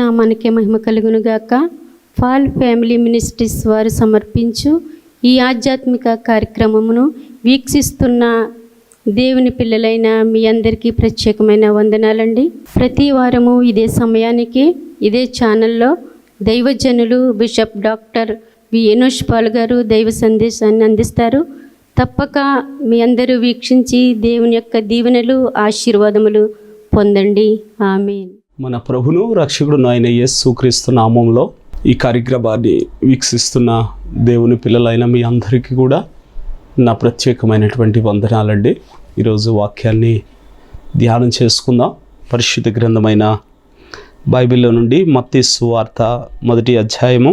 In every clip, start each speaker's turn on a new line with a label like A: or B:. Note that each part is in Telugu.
A: నామానికే మహిమ కలుగునుగాక. ఫాల్ ఫ్యామిలీ మినిస్ట్రీస్ వారు సమర్పించు ఈ ఆధ్యాత్మిక కార్యక్రమమును వీక్షిస్తున్న దేవుని పిల్లలైన మీ అందరికీ ప్రత్యేకమైన వందనాలండి. ప్రతి వారము ఇదే సమయానికి ఇదే ఛానల్లో దైవజనులు bishop doctor V Enosh Paul గారు దైవ సందేశాన్ని అందిస్తారు. తప్పక మీ అందరూ వీక్షించి దేవుని యొక్క దీవెనలు ఆశీర్వాదములు పొందండి. ఆమేన్.
B: మన ప్రభును రక్షకుడు అయిన యేసుక్రీస్తు నామంలో ఈ కార్యక్రమాన్ని వీక్షిస్తున్న దేవుని పిల్లలైన మీ అందరికీ కూడా నా ప్రత్యేకమైనటువంటి వందనాలండి. ఈరోజు వాక్యాన్ని ధ్యానం చేసుకుందాం. పరిశుద్ధ గ్రంథమైన బైబిల్లో నుండి మత్తయి సువార్త 1వ అధ్యాయము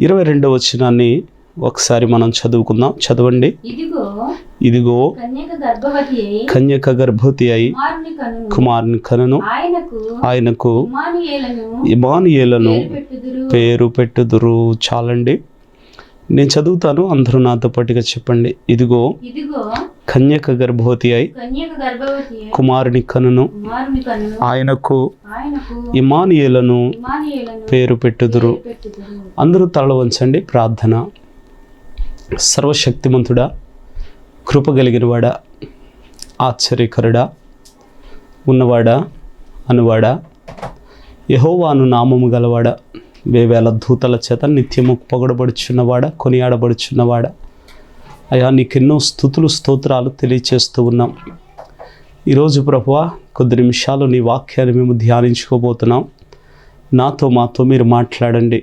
B: 22వ వచనాన్ని ఒకసారి మనం చదువుకుందాం. చదవండి. ఇదిగో కన్యక గర్భవతి అయి కుమారుని కనును, ఆయనకు ఇమ్మానుయేలను పేరు పెట్టుదురు. చాలండి, నేను చదువుతాను, అందరూ నాతో పాటుగా చెప్పండి. ఇదిగో కన్యక గర్భవతి అయి కుమారుని కనును, ఆయనకు ఇమ్మానుయేలను పేరు పెట్టుదురు. అందరూ తల వంచండి. ప్రార్థన. సర్వశక్తిమంతుడా, కృపగలిగినవాడా, ఆశ్చర్యకరుడా, ఉన్నవాడా, అనువాడా, యెహోవాను నామము గలవాడా, వేవేల దూతల చేత నిత్యము పొగడబడుచున్నవాడా, కొనియాడబడుచున్నవాడా, అయ్యా నీకెన్నో స్తుతులు స్తోత్రాలు తెలియచేస్తూ ఉన్నాం. ఈరోజు ప్రభువా కొద్ది నిమిషాలు నీ వాక్యాన్ని మేము ధ్యానించుకోబోతున్నాం. నాతో మాతో మీరు మాట్లాడండి.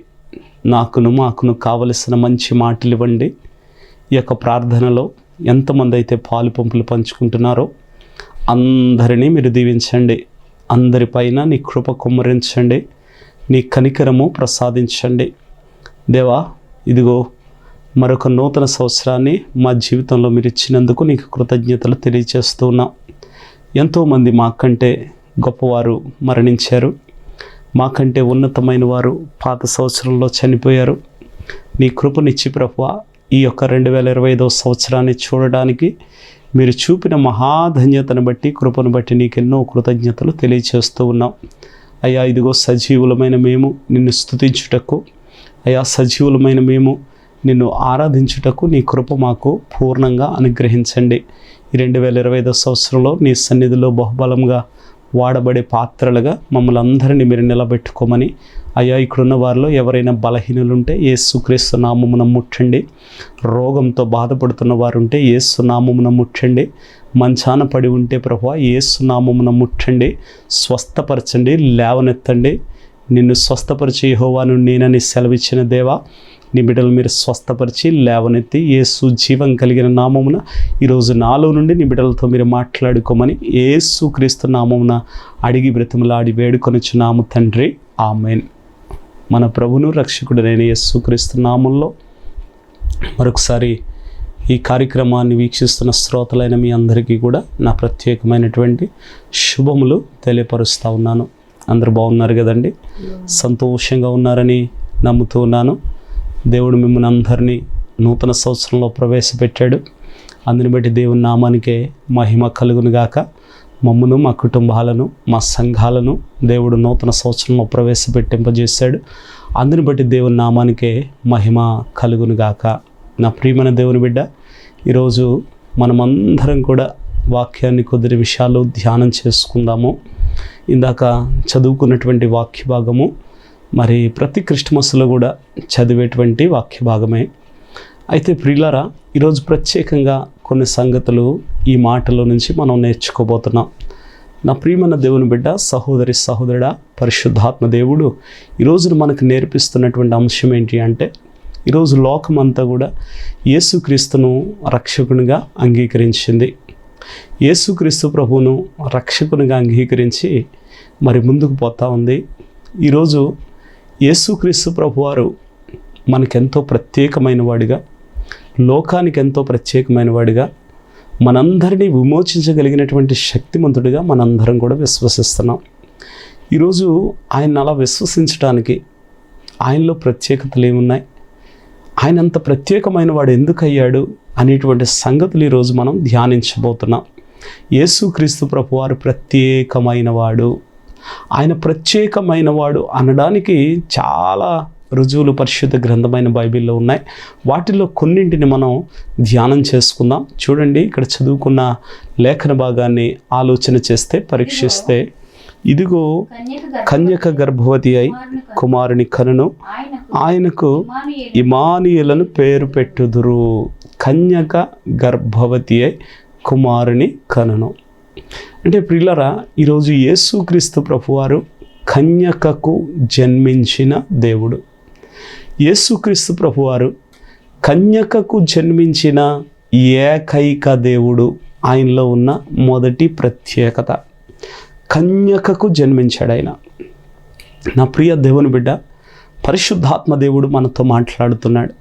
B: మాకును కావలసిన మంచి మాటలు ఇవ్వండి. ఈ యొక్క ప్రార్థనలో ఎంతమంది అయితే పాలు పంపులు పంచుకుంటున్నారో అందరినీ మీరు దీవించండి. అందరిపైన నీ కృప కుమ్మరించండి. నీ కనికరము ప్రసాదించండి. దేవా, ఇదిగో మరొక నూతన సంవత్సరాన్ని మా జీవితంలో మీరు ఇచ్చినందుకు నీకు కృతజ్ఞతలు తెలియజేస్తూ ఉన్నాం. ఎంతోమంది మాకంటే గొప్పవారు మరణించారు. మాకంటే ఉన్నతమైన వారు పాత సంవత్సరంలో చనిపోయారు. నీ కృపనిచ్చి ప్రభువా ఈ యొక్క 2025వ సంవత్సరాన్ని చూడడానికి మీరు చూపిన మహాధన్యతను బట్టి, కృపను బట్టి నీకెన్నో కృతజ్ఞతలు తెలియచేస్తూ ఉన్నాం. అయ్యా, ఇదిగో సజీవులమైన మేము నిన్ను స్తుతించుటకు, అయ్యా సజీవులమైన మేము నిన్ను ఆరాధించుటకు నీ కృప మాకు పూర్ణంగా అనుగ్రహించండి. ఈ 2025వ సంవత్సరంలో నీ సన్నిధిలో బహుబలంగా వాడబడే పాత్రలుగా మమ్మల్ని అందరినీ మీరు నిలబెట్టుకోమని, అయ్యా ఇక్కడున్న వారిలో ఎవరైనా బలహీనులుంటే యేసుక్రీస్తు నామమున ముట్టండి. రోగంతో బాధపడుతున్న వారు ఉంటే యేసు నామమున ముట్టండి. మంచాన పడి ఉంటే ప్రభువా యేసు నామమున ముట్టండి. స్వస్థపరచండి, లేవనెత్తండి. నిన్ను స్వస్థపరిచే యెహోవాను నేనని సెలవిచ్చిన దేవా, నీ బిడ్డలు మీరు స్వస్థపరిచి లేవనెత్తి యేసు జీవం కలిగిన నామమున ఈరోజు నాలో నుండి నీ బిడ్డలతో మీరు మాట్లాడుకోమని యేసుక్రీస్తు నామమున అడిగి బ్రతిమలాడి వేడుకొనుచున్నాము తండ్రి. ఆమేన్. మన ప్రభును రక్షకుడైన యేసుక్రీస్తు నామంలో మరొకసారి ఈ కార్యక్రమాన్ని వీక్షిస్తున్న శ్రోతలైన మీ అందరికీ కూడా నా ప్రత్యేకమైనటువంటి శుభములు తెలియపరుస్తూ ఉన్నాను. అందరూ బాగున్నారు కదండి? సంతోషంగా ఉన్నారని నమ్ముతూ ఉన్నాను. దేవుడు మిమ్మల్ని అందరినీ నూతన సంవత్సరంలో ప్రవేశపెట్టాడు. అందుని బట్టి దేవుని నామానికే మహిమ కలుగునుగాక. మమ్మను, మా కుటుంబాలను, మా సంఘాలను దేవుడు నూతన సంవత్సరంలో ప్రవేశపెట్టింపజేశాడు. అందుని బట్టి దేవుని నామానికే మహిమ కలుగునుగాక. నా ప్రియమైన దేవుని బిడ్డ, ఈరోజు మనమందరం కూడా వాక్యాన్ని కొద్ది నిమిషాలు ధ్యానం చేసుకుందాము. ఇందాక చదువుకున్నటువంటి వాక్య భాగము మరి ప్రతి క్రిస్మస్లో కూడా చదివేటువంటి వాక్య భాగమే. అయితే ప్రియులారా, ఈరోజు ప్రత్యేకంగా కొన్ని సంగతులు ఈ మాటలో నుంచి మనం నేర్చుకోబోతున్నాం. నా ప్రియమైన దేవుని బిడ్డ, సహోదరి సహోదరుడా, పరిశుద్ధాత్మ దేవుడు ఈరోజు మనకు నేర్పిస్తున్నటువంటి అంశం ఏంటి అంటే, ఈరోజు లోకమంతా కూడా యేసుక్రీస్తును రక్షకునిగా అంగీకరించింది. యేసుక్రీస్తు ప్రభువును రక్షకునిగా అంగీకరించి మరి ముందుకు పోతా ఉంది. ఈరోజు యేసుక్రీస్తు ప్రభువారు మనకెంతో ప్రత్యేకమైన వాడిగా, లోకానికి ఎంతో ప్రత్యేకమైన వాడిగా, మనందరినీ విమోచించగలిగినటువంటి శక్తిమంతుడిగా మనందరం కూడా విశ్వసిస్తున్నాం. ఈరోజు ఆయన అలా విశ్వసించడానికి ఆయనలో ప్రత్యేకతలు ఏమున్నాయి, ఆయన అంత ప్రత్యేకమైన వాడు ఎందుకు అయ్యాడు అనేటువంటి సంగతులు ఈరోజు మనం ధ్యానించబోతున్నాం. యేసుక్రీస్తు ప్రభువారు ప్రత్యేకమైన వాడు. ఆయన ప్రత్యేకమైన వాడు అనడానికి చాలా రుజువులు పరిశుద్ధ గ్రంథమైన బైబిల్లో ఉన్నాయి. వాటిలో కొన్నింటిని మనం ధ్యానం చేసుకుందాం. చూడండి, ఇక్కడ చదువుకున్న లేఖన భాగాన్ని ఆలోచన చేస్తే, పరీక్షిస్తే, ఇదిగో కన్యక గర్భవతి అయి కుమారుని కనును, ఆయనకు ఇమానుయేలను పేరు పెట్టుదురు. కన్యక గర్భవతి అయి కుమారుని కనును అంటే ప్రియులారా, ఈరోజు యేసుక్రీస్తు ప్రభువారు కన్యకకు జన్మించిన దేవుడు. యేసుక్రీస్తు ప్రభువారు కన్యకకు జన్మించిన ఏకైక దేవుడు. ఆయనలో ఉన్న మొదటి ప్రత్యేకత, కన్యకకు జన్మించాడు ఆయన. నా ప్రియ దేవుని బిడ్డ, పరిశుద్ధాత్మ దేవుడు మనతో మాట్లాడుతున్నాడు.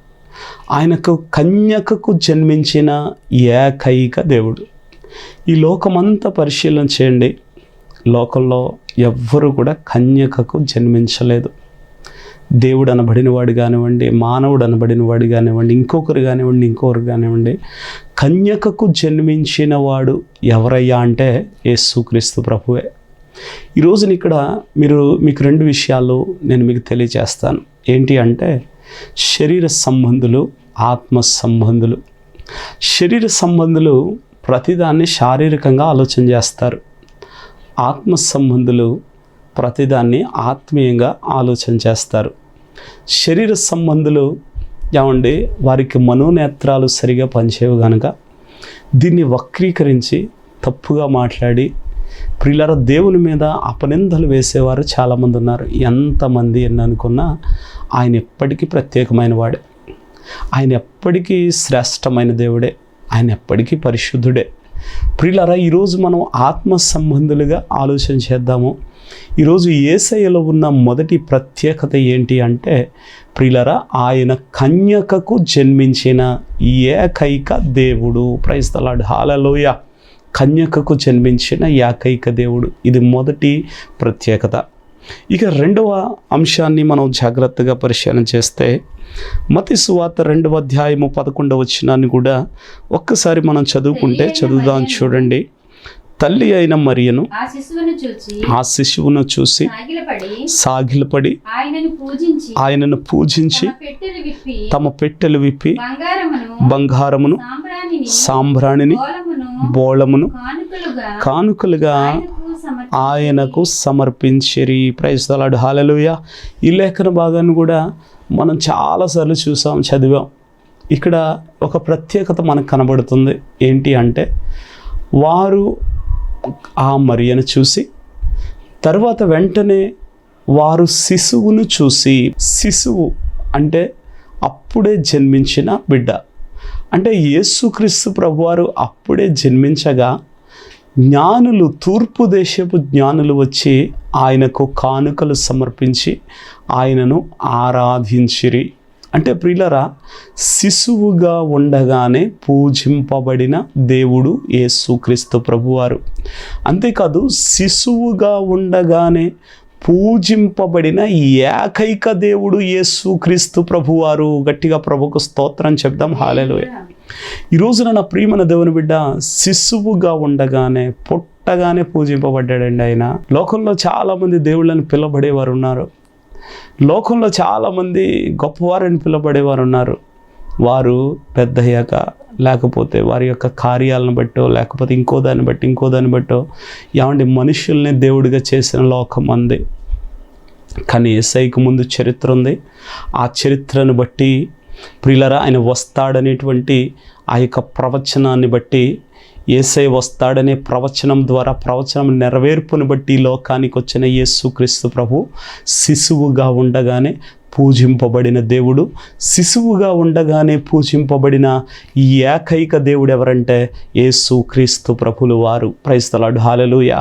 B: ఆయనకు కన్యకకు జన్మించిన ఏకైక దేవుడు. ఈ లోకమంతా పరిశీలన చేయండి, లోకంలో ఎవ్వరూ కూడా కన్యకకు జన్మించలేదు. దేవుడు అనబడిన వాడు కానివ్వండి, మానవుడు అనబడిన వాడు కానివ్వండి, ఇంకొకరు కానివ్వండి, కన్యకకు జన్మించిన వాడు ఎవరయ్యా అంటే యేసుక్రీస్తు ప్రభువే. ఈరోజున ఇక్కడ మీకు రెండు విషయాలు నేను మీకు తెలియజేస్తాను. ఏంటి అంటే శరీర సంబంధులు, ఆత్మ సంబంధులు. శరీర సంబంధులు ప్రతిదాన్ని శారీరకంగా ఆలోచన చేస్తారు. ఆత్మ సంబంధులు ప్రతిదాన్ని ఆత్మీయంగా ఆలోచన చేస్తారు. శరీర సంబంధులు ఏమండి, వారికి మనోనేత్రాలు సరిగా పనిచేయవు కనుక దీన్ని వక్రీకరించి తప్పుగా మాట్లాడి ప్రియులారా దేవుని మీద అపనిందలు వేసేవారు చాలామంది ఉన్నారు. ఎంతమంది ఎన్ని అనుకున్నా ఆయన ఎప్పటికీ ప్రత్యేకమైన వాడే, ఆయన ఎప్పటికీ శ్రేష్టమైన దేవుడే, ఆయన ఎప్పటికీ పరిశుద్ధుడే. ప్రియులారా, ఈరోజు మనం ఆత్మ సంబంధులుగా ఆలోచన చేద్దాము. ఈరోజు యేసయ్యలో ఉన్న మొదటి ప్రత్యేకత ఏంటి అంటే ప్రియులారా, ఆయన కన్యకకు జన్మించిన ఏకైక దేవుడు. ప్రైజ్ ది లార్డ్, హల్లెలూయా. కన్యకకు జన్మించిన ఏకైక దేవుడు, ఇది మొదటి ప్రత్యేకత. ఇక రెండవ అంశాన్ని మనం జాగ్రత్తగా పరిశీలన చేస్తే మత్తయి సువార్త 2వ అధ్యాయము 11వ వచనాన్ని కూడా ఒక్కసారి మనం చదువుదాం. చూడండి, తల్లి అయిన మరియను ఆ శిశువును చూసి సాగిలపడి ఆయనను పూజించి తమ పెట్టెలు విప్పి బంగారమును, సాంబ్రాణిని, బోళమును కానుకలుగా ఆయనకు సమర్పించిరి. Praise the lord, hallelujah. ఈ లేఖన భాగాన్ని కూడా మనం చాలాసార్లు చదివాం. ఇక్కడ ఒక ప్రత్యేకత మనకు కనబడుతుంది. ఏంటి అంటే వారు ఆ మరియను చూసి తర్వాత వెంటనే వారు శిశువును చూసి, శిశువు అంటే అప్పుడే జన్మించిన బిడ్డ, అంటే యేసుక్రీస్తు ప్రభువారు అప్పుడే జన్మించగా జ్ఞానులు, తూర్పు దేశపు జ్ఞానులు వచ్చి ఆయనకు కానుకలు సమర్పించి ఆయనను ఆరాధించిరి. అంటే ప్రియులరా, శిశువుగా ఉండగానే పూజింపబడిన దేవుడు యేసుక్రీస్తు ప్రభువారు. అంతేకాదు, శిశువుగా ఉండగానే పూజింపబడిన ఏకైక దేవుడు యేసుక్రీస్తు ప్రభువారు. గట్టిగా ప్రభుకు స్తోత్రం చెప్దాం, హల్లెలూయా. ఈ రోజున నా ప్రియమైన దేవుని బిడ్డ, శిశువుగా ఉండగానే, పుట్టగానే పూజింపబడ్డాడండి ఆయన. లోకంలో చాలామంది దేవుళ్ళని పిలబడేవారు ఉన్నారు. లోకంలో చాలామంది గొప్పవారని పిలబడేవారు ఉన్నారు. వారు పెద్దయ్యాక, లేకపోతే వారి యొక్క కార్యాలను బట్టో, లేకపోతే ఇంకో దాన్ని బట్టో ఏమంటే మనుషుల్ని దేవుడిగా చేసిన లోకం అంది. కానీ యేసయ్యకు ముందు చరిత్ర ఉంది. ఆ చరిత్రను బట్టి ప్రియులరా, ఆయన వస్తాడనేటువంటి ఆ యొక్క ప్రవచనాన్ని బట్టి, యేసయ్య వస్తాడనే ప్రవచనం ద్వారా, ప్రవచనం నెరవేర్పును బట్టి లోకానికి వచ్చిన యేసుక్రీస్తు ప్రభు శిశువుగా ఉండగానే పూజింపబడిన దేవుడు. శిశువుగా ఉండగానే పూజింపబడిన ఈ ఏకైక దేవుడు ఎవరంటే యేసుక్రీస్తు ప్రభులు వారు. ప్రైజ్ ది లార్డ్, హల్లెలూయా.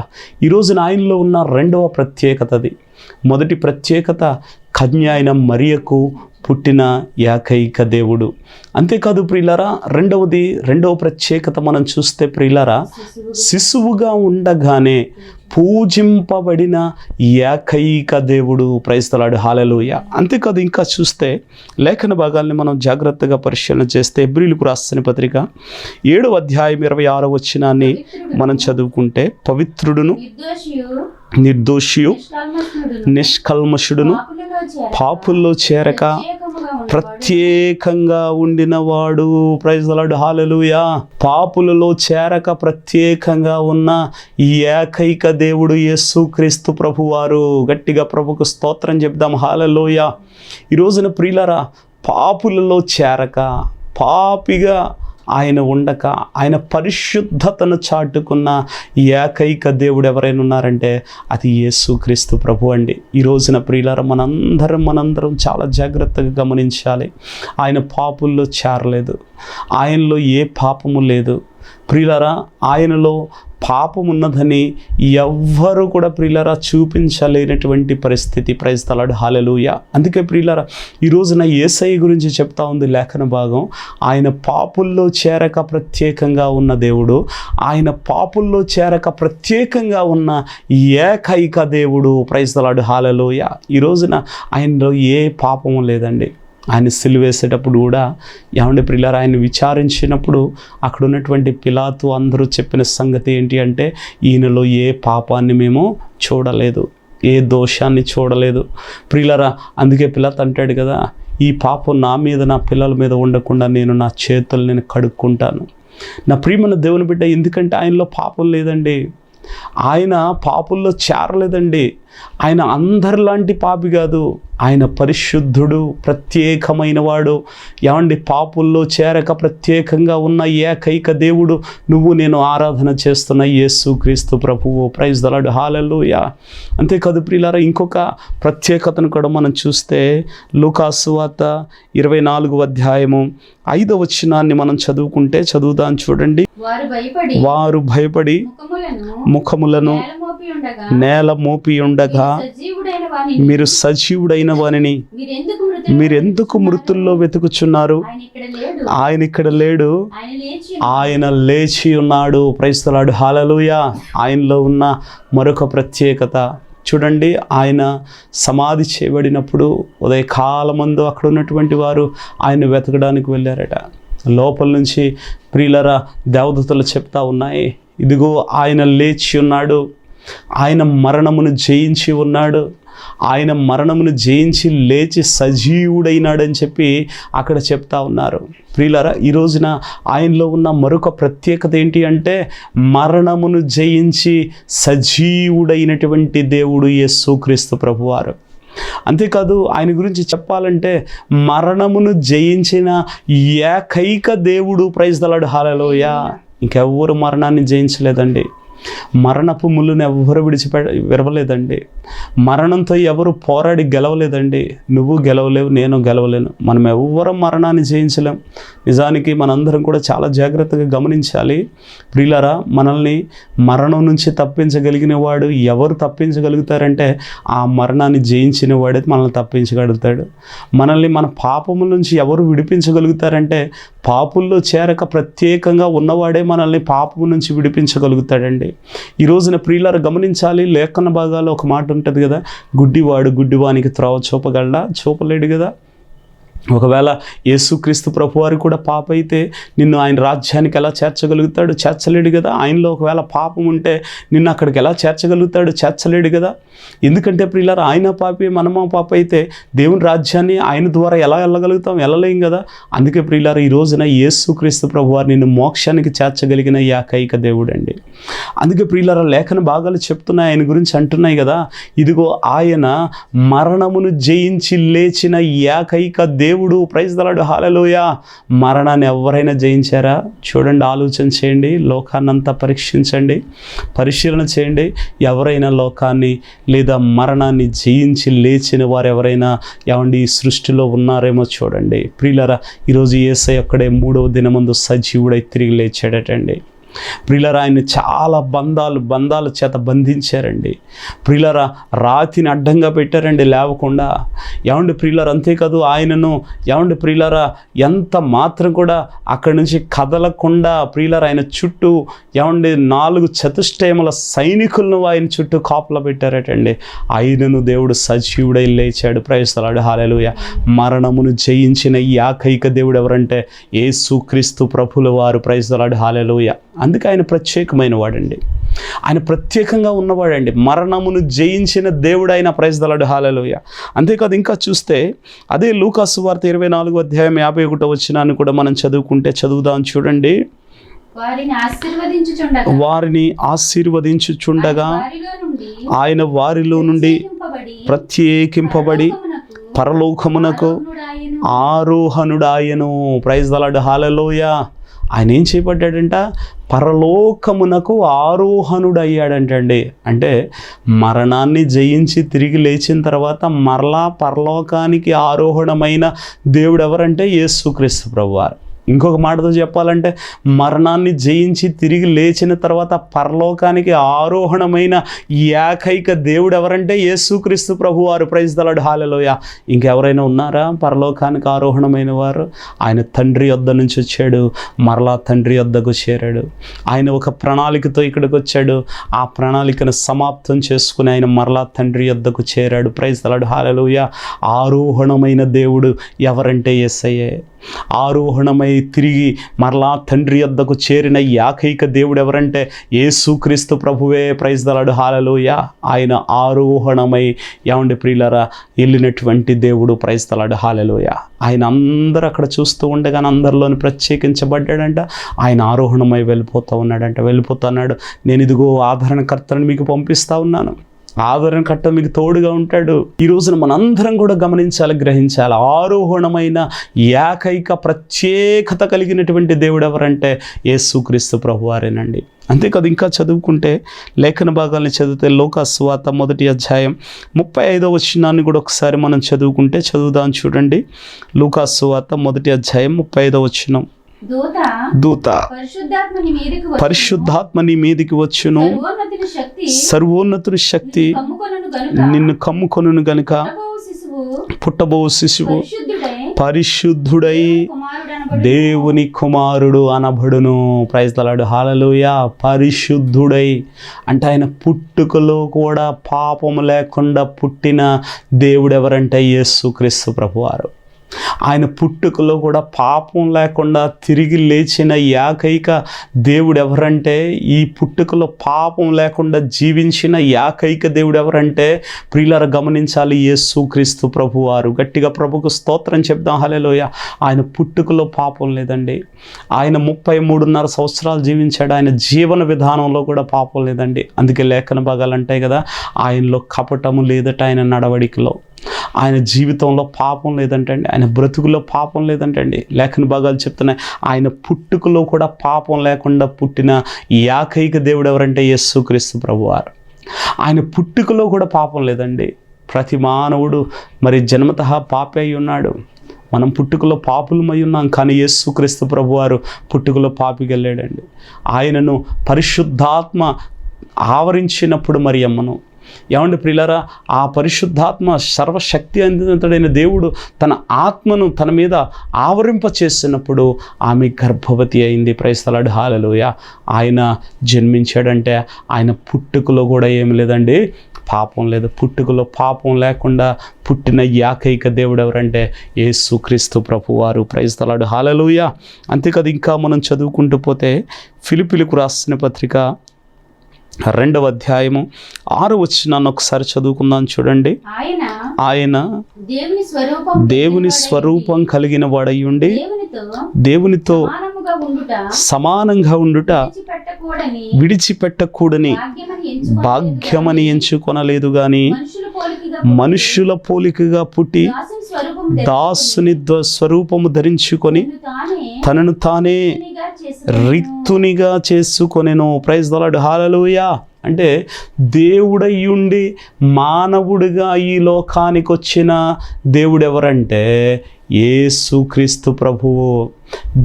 B: ఈరోజు ఆయనలో ఉన్న రెండవ ప్రత్యేకతది. మొదటి ప్రత్యేకత కన్య అయిన మరియకు పుట్టిన ఏకైక దేవుడు. అంతేకాదు ప్రియులారా, రెండవ ప్రత్యేకత మనం చూస్తే ప్రియులారా, శిశువుగా ఉండగానే పూజింపబడిన ఏకైక దేవుడు. Praise the lord. హల్లెలూయా. అంతేకాదు ఇంకా చూస్తే లేఖన భాగాల్ని మనం జాగ్రత్తగా పరిశీలన చేస్తే హెబ్రీయులకు రాసిన పత్రిక 7వ అధ్యాయం 26వ వచనాన్ని మనం చదువుకుంటే, పవిత్రుడును నిర్దోషియు నిష్కల్మషుడును పాపుల్లో చేరక ప్రత్యేకంగా ఉండినవాడు. Praise the lord. హల్లెలూయా. పాపులలో చేరక ప్రత్యేకంగా ఉన్న ఈ ఏకైక దేవుడు యేసుక్రీస్తు ప్రభువారు. గట్టిగా ప్రభుకు స్తోత్రం చెప్దాం. హల్లెలూయా. ఈ రోజున ప్రియులారా, పాపులలో చేరక, పాపిగా ఆయన ఉండక, ఆయన పరిశుద్ధతను చాటుకున్న ఏకైక దేవుడు ఎవరైనా ఉన్నారంటే అది యేసుక్రీస్తు ప్రభు అండి. ఈ రోజున ప్రియులారా, మనందరం చాలా జాగ్రత్తగా గమనించాలి. ఆయన పాపుల్లో చేరలేదు, ఆయనలో ఏ పాపము లేదు. ప్రియులారా, ఆయనలో పాపం ఉన్నదని ఎవ్వరూ కూడా ప్రియులారా చూపించలేనటువంటి పరిస్థితి. Praise the lord. హల్లెలూయా. అందుకే ప్రియులారా, ఈ రోజున యేసయ్య గురించి చెప్తా ఉంది లేఖన భాగం. ఆయన పాపుల్లో చేరక ప్రత్యేకంగా ఉన్న దేవుడు, ఆయన పాపుల్లో చేరక ప్రత్యేకంగా ఉన్న ఏకైక దేవుడు. Praise the lord. హల్లెలూయా. ఈ రోజున ఆయనలో ఏ పాపము లేదండి. ఆయన సిలువేసేటప్పుడు కూడా ఏమంటే ప్రియులారా, ఆయన విచారించినప్పుడు అక్కడ ఉన్నటువంటి పిలాతు అందరూ చెప్పిన సంగతి ఏంటి అంటే, ఈయనలో ఏ పాపాన్ని మేము చూడలేదు, ఏ దోషాన్ని చూడలేదు. ప్రియులారా, అందుకే పిలాతు అంటాడు కదా, ఈ పాపం నా మీద నా పిల్లల మీద ఉండకుండా నా చేతులు నేను కడుక్కుంటాను. నా ప్రియమైన దేవుని బిడ్డ, ఎందుకంటే ఆయనలో పాపం లేదండి. ఆయన పాపుల్లో చేరలేదండి. ఆయన అందరిలాంటి పాపి కాదు. ఆయన పరిశుద్ధుడు, ప్రత్యేకమైన వాడు. ఏమండి, పాపుల్లో చేరక ప్రత్యేకంగా ఉన్న ఏకైక దేవుడు నువ్వు నేను ఆరాధన చేస్తున్న యేసుక్రీస్తు ప్రభువు. Praise the lord. హల్లెలూయా. అంతేకాదు ప్రియులారా, ఇంకొక ప్రత్యేకతను కూడా మనం చూస్తే లూకాసు సువార్త 24వ అధ్యాయము 5వ వచనాన్ని మనం చదువుదాం. చూడండి. వారు భయపడి ముఖములను నేల మోపి ఉండగా మీరు సజీవుడైన వానిని మీరెందుకు మృతుల్లో వెతుకుచున్నారు? ఆయన ఇక్కడ లేడు, ఆయన లేచి ఉన్నాడు. Praise the lord. హల్లెలూయా. ఆయనలో ఉన్న మరొక ప్రత్యేకత చూడండి. ఆయన సమాధి చేయబడినప్పుడు ఉదయకాలమందు అక్కడ ఉన్నటువంటి వారు ఆయన వెతకడానికి వెళ్ళారట. లోపల నుంచి ప్రియులరా దేవదూతలు చెప్తా ఉన్నాయి, ఇదిగో ఆయన లేచి ఉన్నాడు, ఆయన మరణమును జయించి ఉన్నాడు, ఆయన మరణమును జయించి లేచి సజీవుడైనాడని చెప్పి అక్కడ చెప్తా ఉన్నారు. ప్రియులారా, ఈ రోజున ఆయనలో ఉన్న మరొక ప్రత్యేకత ఏంటి అంటే, మరణమును జయించి సజీవుడైనటువంటి దేవుడు యేసుక్రీస్తు ప్రభువారు. అంతేకాదు ఆయన గురించి చెప్పాలంటే మరణమును జయించిన ఏకైక దేవుడు. Praise the lord. హల్లెలూయా. ఇంకెవ్వరు మరణాన్ని జయించలేదండి. మరణపు ముళ్ళును ఎవ్వరు విరవలేదండి. మరణంతో ఎవరు పోరాడి గెలవలేదండి. నువ్వు గెలవలేవు, నేను గెలవలేను. మనం ఎవ్వరూ మరణాన్ని జయించలేం. నిజానికి మనందరం కూడా చాలా జాగ్రత్తగా గమనించాలి. ప్రియులారా, మనల్ని మరణం నుంచి తప్పించగలిగిన వాడు ఎవరు తప్పించగలుగుతారంటే ఆ మరణాన్ని జయించిన వాడే మనల్ని తప్పించగలుగుతాడు. మనల్ని మన పాపముల నుంచి ఎవరు విడిపించగలుగుతారంటే పాపుల్లో చేరక ప్రత్యేకంగా ఉన్నవాడే మనల్ని పాపము నుంచి విడిపించగలుగుతాడండి. ఈ రోజున ప్రియులారా గమనించాలి. లేఖన భాగాల్లో ఒక మాట ఉంటుంది కదా, గుడ్డివాడు గుడ్డివానికి త్రోవ చూపగలడా? చూపలేడు కదా. ఒకవేళ యేసుక్రీస్తు ప్రభువారు కూడా పాప అయితే నిన్ను ఆయన రాజ్యానికి ఎలా చేర్చగలుగుతాడు? చేర్చలేడు కదా. ఆయనలో ఒకవేళ పాపం ఉంటే నిన్ను అక్కడికి ఎలా చేర్చగలుగుతాడు? చేర్చలేడు కదా. ఎందుకంటే ప్రియులారా, ఆయన పాపి మనమా పాప అయితే దేవుని రాజ్యాన్ని ఆయన ద్వారా ఎలా వెళ్ళగలుగుతాం? వెళ్ళలేం కదా. అందుకే ప్రియులారా, ఈ రోజున యేసుక్రీస్తు ప్రభువారు నిన్ను మోక్షానికి చేర్చగలిగిన ఏకైక దేవుడు అండి. అందుకే ప్రియులారా, లేఖన భాగాలు చెప్తున్నాయి, ఆయన గురించి అంటున్నాయి కదా, ఇదిగో ఆయన మరణమును జయించి లేచిన ఏకైక దేవుడు. Praise the lord. హల్లెలూయా. మరణాన్ని ఎవరైనా జయించారా? చూడండి, ఆలోచన చేయండి, లోకాన్నంతా పరీక్షించండి, పరిశీలన చేయండి. ఎవరైనా లోకాన్ని లేదా మరణాన్ని జయించి లేచిన వారు ఎవరైనా ఏమండి ఈ సృష్టిలో ఉన్నారేమో చూడండి. ప్రియులారా, ఈరోజు యేసయ్య ఒక్కడే 3వ దినమందు సజీవుడై తిరిగి లేచాడటండి. ప్రియులారా, ఆయన చాలా బంధాల చేత బంధించారండి. ప్రియులారా, రాతిని అడ్డంగా పెట్టారండి లేవకుండా. ఏమండి ప్రియులారా, అంతేకాదు ఆయనను ఏమండి ప్రియులారా ఎంత మాత్రం కూడా అక్కడి నుంచి కదలకుండా ప్రియులారా ఆయన చుట్టూ ఏమండి 4 చతుష్టయముల సైనికులను ఆయన చుట్టూ కాపలా పెట్టారటండి. ఆయనను దేవుడు సజీవుడై లేచాడు. ప్రైజ్ ది లార్డ్, హల్లెలూయా. మరణమును జయించిన ఏకైక దేవుడు ఎవరంటే యేసుక్రీస్తు ప్రభుల వారు. Praise the lord, hallelujah. అందుకే ఆయన ప్రత్యేకమైన వాడండి, ఆయన ప్రత్యేకంగా ఉన్నవాడండి, మరణమును జయించిన దేవుడు ఆయన. Praise the lord, hallelujah. అంతేకాదు ఇంకా చూస్తే అదే లూకా సువార్త 24వ అధ్యాయం 51వ వచనాన్ని కూడా మనం చదువుదాం చూడండి. వారిని ఆశీర్వదించుచుండగా ఆయన వారిలో నుండి ప్రత్యేకింపబడి పరలోకమునకు ఆరోహణుడాయను. ప్రైజ్ ది లార్డ్, హల్లెలూయా. ఆయన ఏం చేయబడ్డాడంట? పరలోకమునకు ఆరోహణుడయ్యాడంటండి. అంటే మరణాన్ని జయించి తిరిగి లేచిన తర్వాత మరలా పరలోకానికి ఆరోహణమైన దేవుడు ఎవరంటే యేసుక్రీస్తు ప్రభువారు. ఇంకొక మాటతో చెప్పాలంటే మరణాన్ని జయించి తిరిగి లేచిన తర్వాత పరలోకానికి ఆరోహణమైన ఏకైక దేవుడు ఎవరంటే యేసుక్రీస్తు ప్రభువారు. ప్రైజ్ ది లార్డ్, హల్లెలూయా. ఇంకెవరైనా ఉన్నారా పరలోకానికి ఆరోహణమైన వారు? ఆయన తండ్రి యొద్ద నుంచి వచ్చాడు, మరలా తండ్రి యొద్దకు చేరాడు. ఆయన ఒక ప్రణాళికతో ఇక్కడికి వచ్చాడు, ఆ ప్రణాళికను సమాప్తం చేసుకుని ఆయన మరలా తండ్రి యొద్దకు చేరాడు. ప్రైజ్ ది లార్డ్, హల్లెలూయా. ఆరోహణమైన దేవుడు ఎవరంటే యేసయ్యే. ఆరోహణమై తిరిగి మరలా తండ్రి యొద్దకు చేరిన ఏకైక దేవుడు ఎవరంటే యేసుక్రీస్తు ప్రభువే. ప్రైజ్ ది లార్డ్, హల్లెలూయా. ఆయన ఆరోహణమై ఏమండి ప్రియులారా వెళ్ళినటువంటి దేవుడు. ప్రైజ్ ది లార్డ్, హల్లెలూయా. ఆయన అందరూ అక్కడ చూస్తూ ఉండగానే అందరిలోని ప్రత్యేకించబడ్డాడంట. ఆయన ఆరోహణమై వెళ్ళిపోతున్నాడు. నేను ఇదిగో ఆదరణకర్తను మీకు పంపిస్తా ఉన్నాను, ఆదరణకర్త మీకు తోడుగా ఉంటాడు. ఈ రోజున మనందరం కూడా గమనించాలి, గ్రహించాలి. ఆరోహణమైన ఏకైక ప్రత్యేకత కలిగినటువంటి దేవుడు ఎవరంటే యేసుక్రీస్తు ప్రభువారేనండి. అంతేకాదు ఇంకా చదువుకుంటే లేఖన భాగాలను చదివితే లూకా సువార్త 1వ అధ్యాయం 35వ వచనాన్ని కూడా ఒకసారి మనం చదువుదాం చూడండి. లూకా సువార్త 1వ అధ్యాయం 35వ వచనం. దూత పరిశుద్ధాత్మ నీ మీదికి వచ్చును, సర్వోన్నతుని శక్తి నిన్ను కమ్ముకొనును గనుక పుట్టబో శిశువు పరిశుద్ధుడై దేవుని కుమారుడు అనబడును. ప్రైజ్ ది లార్డ్, హల్లెలూయా. పరిశుద్ధుడై అంటే ఆయన పుట్టుకలో కూడా పాపము లేకుండా పుట్టిన దేవుడు ఎవరంటే యేసుక్రీస్తు ప్రభువారు. ఆయన పుట్టుకలో కూడా పాపం లేకుండా తిరిగి లేచిన ఏకైక దేవుడు ఎవరంటే, ఈ పుట్టుకలో పాపం లేకుండా జీవించిన ఏకైక దేవుడు ఎవరంటే ప్రియులారా గమనించాలి, యేసుక్రీస్తు ప్రభువారు. గట్టిగా ప్రభుకు స్తోత్రం చెప్దాం, హల్లెలూయా. ఆయన పుట్టుకలో పాపం లేదండి. ఆయన 33.5 సంవత్సరాలు జీవించాడు. ఆయన జీవన విధానంలో కూడా పాపం లేదండి. అందుకే లేఖన భాగాలు అంటాయి కదా, ఆయనలో కపటము లేదట, ఆయన నడవడికలో, ఆయన జీవితంలో పాపం లేదంటండి, ఆయన బ్రతుకులో పాపం లేదంటండి. లేఖన భాగాలు చెప్తున్నాయి ఆయన పుట్టుకలో కూడా పాపం లేకుండా పుట్టిన ఏకైక దేవుడు ఎవరంటే యేసుక్రీస్తు ప్రభువారు. ఆయన పుట్టుకలో కూడా పాపం లేదండి. ప్రతి మానవుడు మరి జన్మతః పాపి అయి ఉన్నాడు. మనం పుట్టుకలో పాపులమై ఉన్నాం, కానీ యేసుక్రీస్తు ప్రభువారు పుట్టుకలో పాపికి వెళ్ళాడండి. ఆయనను పరిశుద్ధాత్మ ఆవరించినప్పుడు మరి అమ్మను ఏమండి ప్రియులారా, ఆ పరిశుద్ధాత్మ సర్వశక్తి అందినతుడైన దేవుడు తన ఆత్మను తన మీద ఆవరింప చేసినప్పుడు ఆమె గర్భవతి అయింది. ప్రైజ్ ది లార్డ్, హల్లెలూయా. ఆయన జన్మించాడంటే ఆయన పుట్టుకలో కూడా ఏమి లేదండి, పాపం లేదు. పుట్టుకలో పాపం లేకుండా పుట్టిన ఏకైక దేవుడు ఎవరంటే యేసుక్రీస్తు ప్రభువారు. Praise the lord, hallelujah. అంతేకాదు ఇంకా మనం చదువుకుంటూ పోతే ఫిలిప్పీలకు రాసిన పత్రిక 2వ అధ్యాయము 6వ వచనాన్ని ఒకసారి చదువుకుందాం చూడండి. ఆయన దేవుని స్వరూపం కలిగిన వాడై ఉండి దేవునితో సమానంగా ఉండుట విడిచిపెట్టకూడని భాగ్యమని ఎంచుకొనలేదు గాని మనుష్యుల పోలికగా పుట్టి దాసుని స్వరూపము ధరించుకొని తనను తానే రిక్తునిగా చేసుకొనెను. ప్రైజ్ ది లార్డ్, హల్లెలూయా. అంటే దేవుడయ్యుండి మానవుడిగా ఈ లోకానికి వచ్చిన దేవుడు ఎవరంటే యేసుక్రీస్తు ప్రభువు.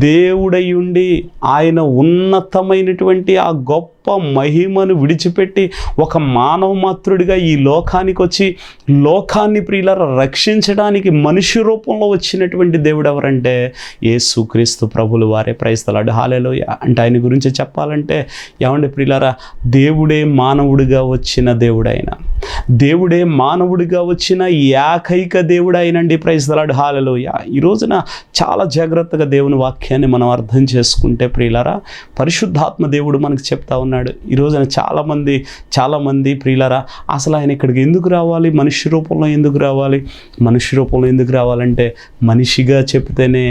B: దేవుడై ఉండి ఆయన ఉన్నతమైనటువంటి ఆ గొప్ప మహిమను విడిచిపెట్టి ఒక మానవ మాత్రుడిగా ఈ లోకానికి వచ్చి లోకాన్ని ప్రియులారా రక్షించడానికి మనిషి రూపంలో వచ్చినటువంటి దేవుడు ఎవరంటే యేసుక్రీస్తు ప్రభులు వారే. ప్రైజ్ ది లార్డ్, హల్లెలూయా. అంటే ఆయన గురించి చెప్పాలంటే ఏమండి ప్రియులారా, దేవుడే మానవుడిగా వచ్చిన దేవుడైన, దేవుడే మానవుడిగా వచ్చిన ఏకైక దేవుడైనండి. Praise the lord, hallelujah. ఈ రోజున చాలా జాగ్రత్తగా దేవుని వాక్యాన్ని మనం అర్థం చేసుకుంటే ప్రియులారా, పరిశుద్ధాత్మ దేవుడు మనకు చెప్తా ఉన్నాడు. ఈ రోజున చాలామంది ప్రియులారా, అసలు ఆయన ఇక్కడికి ఎందుకు రావాలి, మనిషి రూపంలో ఎందుకు రావాలి, మనిషి రూపంలో ఎందుకు రావాలంటే మనిషిగా చెప్తేనే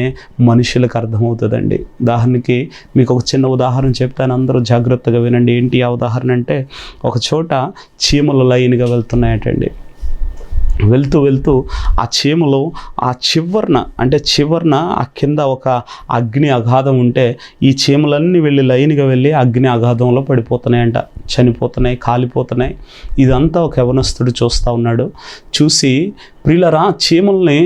B: మనుషులకు అర్థమవుతుందండి. ఉదాహరణకి మీకు ఒక చిన్న ఉదాహరణ చెప్తాను, అందరూ జాగ్రత్తగా వినండి. ఏంటి ఆ ఉదాహరణ అంటే, ఒక చోట చీమలు లైన్గా వెళ్తున్నాయటండి. వెళ్తూ ఆ చీమలు ఆ చివరన ఆ కింద ఒక అగ్ని అగాధం ఉంటే ఈ చీమలన్నీ వెళ్ళి లైన్గా వెళ్ళి అగ్ని అగాధంలో పడిపోతున్నాయంట, చనిపోతున్నాయి, కాలిపోతున్నాయి. ఇదంతా ఒక యవనస్తుడు చూస్తూ ఉన్నాడు. చూసి ప్రియులరా, చీమల్ని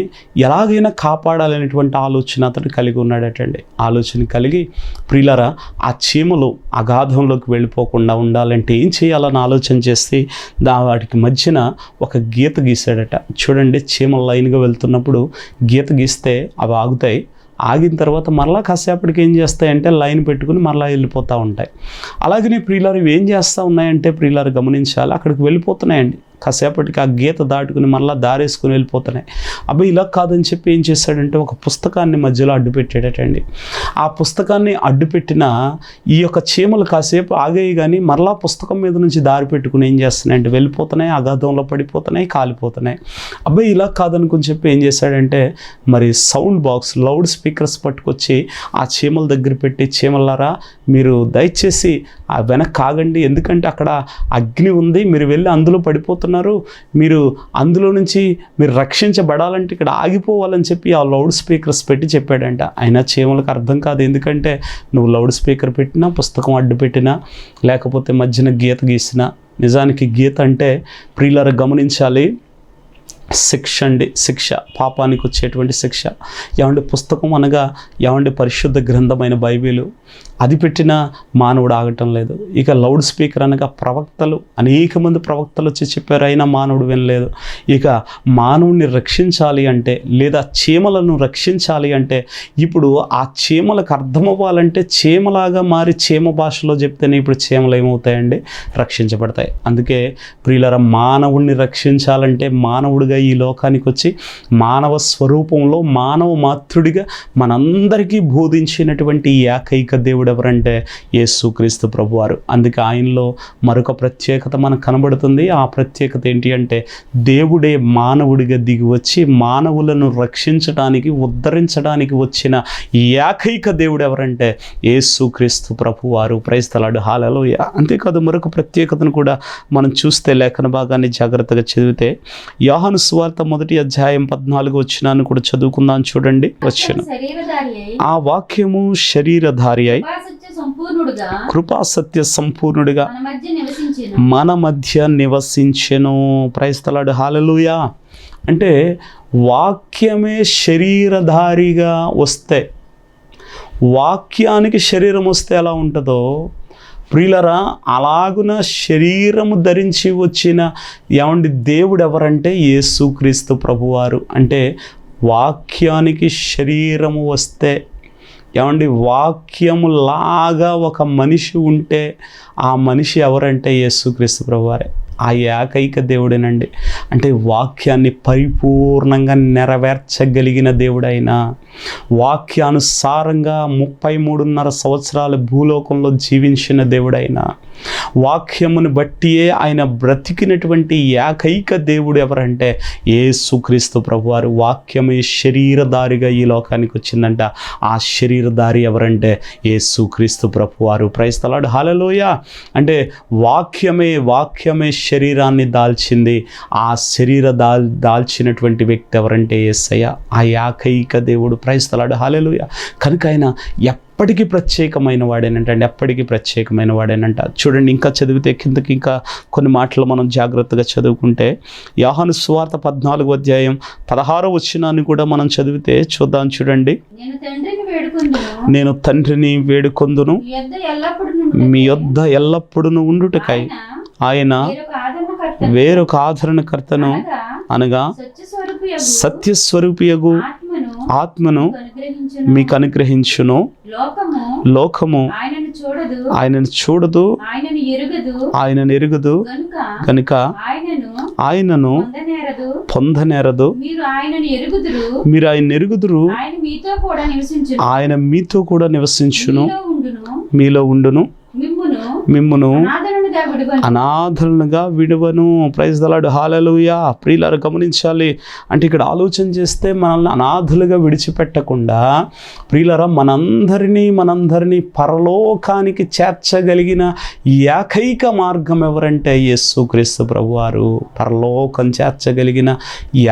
B: ఎలాగైనా కాపాడాలనేటువంటి ఆలోచన అతడు కలిగి ఉన్నాడటండి. ఆలోచన కలిగి ప్రియులరా, ఆ చీమలు అగాధంలోకి వెళ్ళిపోకుండా ఉండాలంటే ఏం చేయాలని ఆలోచన చేసి వాటికి మధ్యన ఒక గీత గీశాడట. చూడండి, చీమలు లైన్గా వెళ్తున్నప్పుడు గీత గీస్తే అవి ఆగుతాయి. ఆగిన తర్వాత మరలా కాసేపటికి ఏం చేస్తాయంటే లైన్ పెట్టుకుని మరలా వెళ్ళిపోతూ ఉంటాయి. అలాగనే ప్రియులారు ఇవి ఏం చేస్తూ ఉన్నాయంటే ప్రియులారు గమనించాలి, అక్కడికి వెళ్ళిపోతున్నాయండి. కాసేపటికి ఆ గీత దాటుకుని మళ్ళీ దారేసుకుని వెళ్ళిపోతున్నాయి. అబ్బాయి ఇలా కాదని చెప్పి ఏం చేశాడంటే ఒక పుస్తకాన్ని మధ్యలో అడ్డుపెట్టాడటండి. ఆ పుస్తకాన్ని అడ్డుపెట్టిన ఈ యొక్క చీమలు కాసేపు ఆగాయి, కానీ మరలా పుస్తకం మీద నుంచి దారి పెట్టుకుని ఏం చేస్తున్నాయంటే వెళ్ళిపోతున్నాయి, అగాధంలో పడిపోతున్నాయి, కాలిపోతున్నాయి. అబ్బాయి ఇలా కాదనుకుని చెప్పి ఏం చేశాడంటే మరి సౌండ్ బాక్స్, లౌడ్ స్పీకర్స్ పట్టుకొచ్చి ఆ చీమల దగ్గర పెట్టి, చీమలారా మీరు దయచేసి ఆ వెనక్కి ఆగండి, ఎందుకంటే అక్కడ అగ్ని ఉంది, మీరు వెళ్ళి అందులో పడిపోతున్నారు, మీరు అందులో నుంచి మీరు రక్షించబడాలంటే ఇక్కడ ఆగిపోవాలని చెప్పి ఆ లౌడ్ స్పీకర్స్ పెట్టి చెప్పాడంట. అయినా చీమలకు అర్థం కాదు, ఎందుకంటే నువ్వు లౌడ్ స్పీకర్ పెట్టినా, పుస్తకం అడ్డు పెట్టినా, లేకపోతే మధ్యన గీత గీసినా, నిజానికి గీత అంటే ప్రియులారా గమనించాలి, శిక్ష, పాపానికి వచ్చేటువంటి శిక్ష. ఏమంటే పుస్తకం అనగా ఏమంటే పరిశుద్ధ గ్రంథమైన బైబిలు, అది పెట్టిన మానవుడు ఆగటం లేదు. ఇక లౌడ్ స్పీకర్ అనగా ప్రవక్తలు, అనేక మంది ప్రవక్తలు వచ్చి చెప్పారు, అయినా మానవుడు వినలేదు. ఇక మానవుడిని రక్షించాలి అంటే, లేదా చీమలను రక్షించాలి అంటే, ఇప్పుడు ఆ చీమలకు అర్థమవ్వాలంటే చీమలాగా మారి చీమ భాషలో చెప్తేనే ఇప్పుడు చీమలు ఏమవుతాయండి, రక్షించబడతాయి. అందుకే ప్రియులారా, మానవుడిని రక్షించాలంటే మానవుడిగా ఈ లోకానికి వచ్చి మానవ స్వరూపంలో మానవ మాతృడిగా మనందరికీ బోధించినటువంటి ఏకైక దేవుడు ఎవరంటే యేసుక్రీస్తు ప్రభువారు. అందుకే ఆయనలో మరొక ప్రత్యేకత మనకు కనబడుతుంది. ఆ ప్రత్యేకత ఏంటి అంటే, దేవుడే మానవుడిగా దిగి వచ్చి మానవులను రక్షించడానికి, ఉద్ధరించడానికి వచ్చిన ఏకైక దేవుడు ఎవరంటే యేసుక్రీస్తు ప్రభువారు. Praise the lord, hallelujah. అంతేకాదు మరొక ప్రత్యేకతను కూడా మనం చూస్తే లేఖన భాగాన్ని జాగ్రత్తగా చదివితే యోహాను సువార్త 1వ అధ్యాయం 14వ వచనాన్ని కూడా చదువుకుందాం. చూడండి, వచ్చిన ఆ వాక్యము శరీరధారి అయి కృపా సత్య సంపూర్ణుడిగా మన మధ్య నివసించెను. ప్రైజ్ ది లార్డ్, హల్లెలూయా. అంటే వాక్యమే శరీరధారిగా వస్తే, వాక్యానికి శరీరం వస్తే ఎలా ఉంటుందో ప్రియులరా, అలాగున శరీరము ధరించి వచ్చిన ఏమండి దేవుడు ఎవరంటే యేసుక్రీస్తు ప్రభువారు. అంటే వాక్యానికి శరీరము వస్తే, ఏమండి వాక్యములాగా ఒక మనిషి ఉంటే ఆ మనిషి ఎవరంటే యేసుక్రీస్తు ప్రభువారే. ఆ ఏకైక దేవుడేనండి. అంటే వాక్యాన్ని పరిపూర్ణంగా నెరవేర్చగలిగిన దేవుడైన, వాక్యానుసారంగా 33.5 సంవత్సరాలు భూలోకంలో జీవించిన దేవుడైన, వాక్యమును బట్టియే ఆయన బ్రతికినటువంటి ఏకైక దేవుడు ఎవరంటే యేసుక్రీస్తు ప్రభువారు. వాక్యమే శరీరధారిగా ఈ లోకానికి వచ్చిందంట. ఆ శరీరధారి ఎవరంటే యేసుక్రీస్తు ప్రభువారు. ప్రైజ్ ది లార్డ్, హల్లెలూయా. అంటే వాక్యమే శరీరాన్ని దాల్చింది. ఆ దాల్చినటువంటి వ్యక్తి ఎవరంటే యేసయ్య, ఆ ఏకైక దేవుడు. ప్రైజ్ ది లార్డ్, హల్లెలూయా. కనుక ఆయన ఎప్పటికీ ప్రత్యేకమైన వాడేనంట అండి, ఎప్పటికీ ప్రత్యేకమైన వాడేనంట. చూడండి, ఇంకా చదివితే కిందకి ఇంకా కొన్ని మాటలు మనం జాగ్రత్తగా చదువుకుంటే యోహాను సువార్త 14వ అధ్యాయం 16వ వచనాన్ని కూడా మనం చదివితే చూద్దాం. చూడండి, నేను తండ్రిని వేడుకొందును మీ యొద్ద ఎల్లప్పుడూ ఉండుటకై ఆయన వేరొక ఆదరణకర్తను అనగా సత్యస్వరూపియగు ఆత్మను మీకు అనుగ్రహించును. లోకము ఆయనను చూడదు, ఆయనను ఎరుగదు కనుక ఆయనను పొందనేరదు. మీరు ఆయన ఎరుగుదురు, ఆయన మీతో కూడా నివసించును, మీలో ఉండును, మిమ్మును అనాథలుగా విడువను. ప్రైజ్ ద లార్డ్, హల్లెలూయా. ప్రియులారా, గమనించాలి. అంటే ఇక్కడ ఆలోచన చేస్తే మనల్ని అనాథలుగా విడిచిపెట్టకుండా ప్రియులారా మనందరినీ పరలోకానికి చేర్చగలిగిన ఏకైక మార్గం ఎవరంటే యేసుక్రీస్తు ప్రభువారు. పరలోకం చేర్చగలిగిన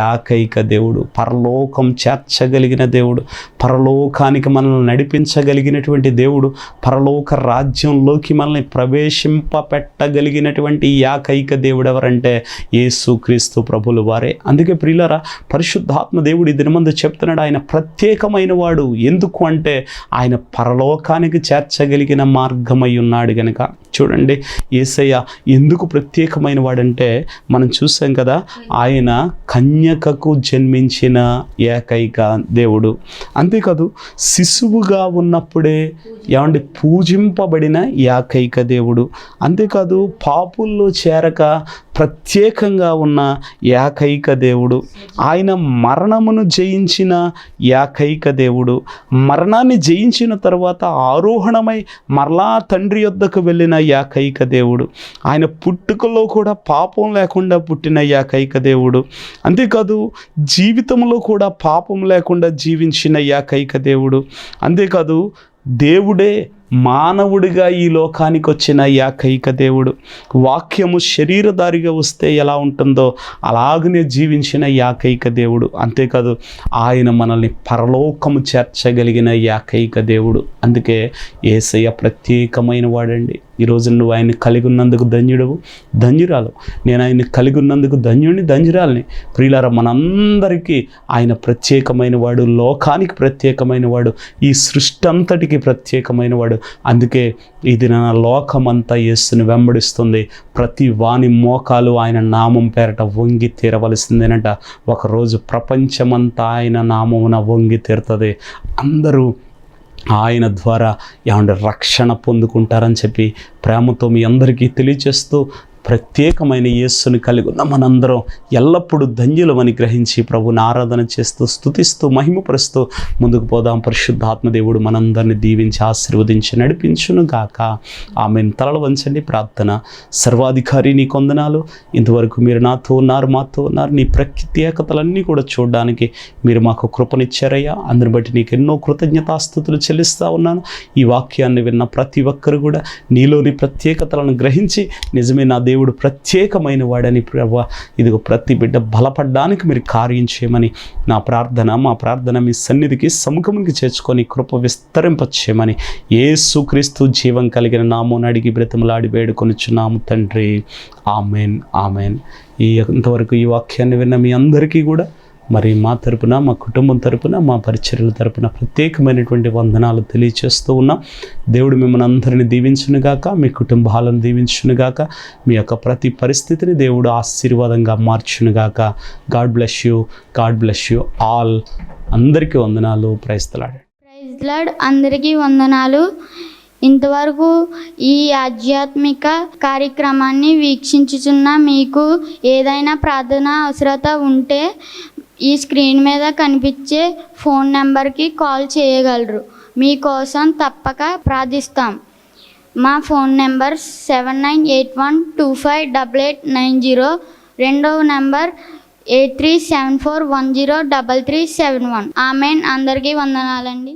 B: ఏకైక దేవుడు, పరలోకం చేర్చగలిగిన దేవుడు, పరలోకానికి మనల్ని నడిపించగలిగినటువంటి దేవుడు, పరలోక రాజ్యంలోకి మనల్ని ప్రవేశింపపెట్టగలిగినటువంటి ఏకైక దేవుడు ఎవరంటే యేసుక్రీస్తు ప్రభులు వారే. అందుకే ప్రియులారా, పరిశుద్ధాత్మ దేవుడు ఈ దినమందు చెప్తున్నాడు, ఆయన ప్రత్యేకమైన వాడు. ఎందుకు అంటే ఆయన పరలోకానికి చేర్చగలిగిన మార్గమై ఉన్నాడు గనుక. చూడండి, యేసయ్య ఎందుకు ప్రత్యేకమైన వాడంటే మనం చూసాం కదా, ఆయన కన్యకకు జన్మించిన ఏకైక దేవుడు. అంతేకాదు, శిశువుగా ఉన్నప్పుడే పూజింపబడిన ఏకైక దేవుడు. అంతేకాదు, పాపుల్లో చేరక ప్రత్యేకంగా ఉన్న ఏకైక దేవుడు. ఆయన మరణమును జయించిన ఏకైక దేవుడు. మరణాన్ని జయించిన తర్వాత ఆరోహణమై మరలా తండ్రి యొద్దకు వెళ్ళిన ఏకైక దేవుడు. ఆయన పుట్టుకలో కూడా పాపం లేకుండా పుట్టిన ఏకైక దేవుడు. అంతేకాదు, జీవితంలో కూడా పాపం లేకుండా జీవించిన ఏకైక దేవుడు. అంతేకాదు, దేవుడే మానవుడిగా ఈ లోకానికి వచ్చిన ఏకైక దేవుడు. వాక్యము శరీరధారిగా వస్తే ఎలా ఉంటుందో అలాగనే జీవించిన ఏకైక దేవుడు. అంతేకాదు, ఆయన మనల్ని పరలోకము చేర్చగలిగిన ఏకైక దేవుడు. అందుకే యేసయ్య ప్రత్యేకమైన వాడండి. ఈరోజు నువ్వు ఆయన్ని కలిగి ఉన్నందుకు ధన్యుడవు, ధన్యురాలు. నేను ఆయన్ని కలిగి ఉన్నందుకు ధన్యుడిని, ధన్యురాలని. ప్రియులారా, మనందరికీ ఆయన ప్రత్యేకమైన వాడు, లోకానికి ప్రత్యేకమైన వాడు, ఈ సృష్టి అంతటికి ప్రత్యేకమైన వాడు. అందుకే ఇది నా లోకమంతా యేసుని వెంబడిస్తుంది. ప్రతి వాని మోకాలు ఆయన నామం పేరట వంగి తీరవలసిందేనట. ఒకరోజు ప్రపంచమంతా ఆయన నామమున వంగి తీరుతుంది. అందరూ ఆయన ద్వారా రక్షణ పొందుకుంటారని చెప్పి ప్రేమతో మీ అందరికీ తెలియజేస్తూ, ప్రత్యేకమైన యేసుని కలిగి ఉన్న మనందరం ఎల్లప్పుడూ ధన్యులమని గ్రహించి ప్రభుని ఆరాధన చేస్తూ, స్తుతిస్తూ, మహిమపరుస్తూ ముందుకు పోదాం. పరిశుద్ధాత్మదేవుడు మనందరిని దీవించి ఆశీర్వదించి నడిపించును గాక. ఆమెన్. తలలు వంచండి, ప్రార్థన. సర్వాధికారి, నీ కొందనాలు. ఇంతవరకు మీరు నాతో ఉన్నారు, మాతో ఉన్నారు. నీ ప్రత్యేకతలన్నీ కూడా చూడడానికి మీరు మాకు కృపనిచ్చారయ్యా. అందుని బట్టి నీకు ఎన్నో కృతజ్ఞతాస్తుతులు చెల్లిస్తూ ఉన్నాను. ఈ వాక్యాన్ని విన్న ప్రతి ఒక్కరు కూడా నీలోని ప్రత్యేకతలను గ్రహించి, నిజమే నా దేవుడు ప్రత్యేకమైన వాడని ప్రభువా, ఇదిగో ప్రతి బిడ్డ బలపడడానికి మీరు కార్యం చేయమని నా ప్రార్థన. మా ప్రార్థన మీ సన్నిధికి సముఖమునికి చేర్చుకొని కృప విస్తరింపచేయమని యేసుక్రీస్తు జీవం కలిగిన నామమున అడిగి బ్రతిమలాడి వేడుకొనుచున్నాము తండ్రి. Amen, amen. ఇంతవరకు ఈ వాక్యాన్ని విన్న మీ అందరికీ కూడా మరి మా తరపున, మా కుటుంబం తరపున, మా పరిచర్యల తరపున ప్రత్యేకమైనటువంటి వందనాలు తెలియచేస్తూ ఉన్నాం. దేవుడు మిమ్మల్ని అందరినీ దీవించునుగాక, మీ కుటుంబాలను దీవించునుగాక, మీ యొక్క ప్రతి పరిస్థితిని దేవుడు ఆశీర్వాదంగా మార్చునుగాక. God bless you, God bless you all. అందరికీ వందనాలు. Praise the lord.
C: Praise the lord. అందరికీ వందనాలు. ఇంతవరకు ఈ ఆధ్యాత్మిక కార్యక్రమాన్ని వీక్షించుచున్న మీకు ఏదైనా ప్రార్థన అవసరత ఉంటే ఈ స్క్రీన్ మీద కనిపించే ఫోన్ నెంబర్కి కాల్ చేయగలరు. మీకోసం తప్పక ప్రార్థిస్తాం. మా ఫోన్ నెంబర్ 7981258890. రెండవ నెంబర్ 8374103371. ఆమెన్. అందరికీ వందనాలండి.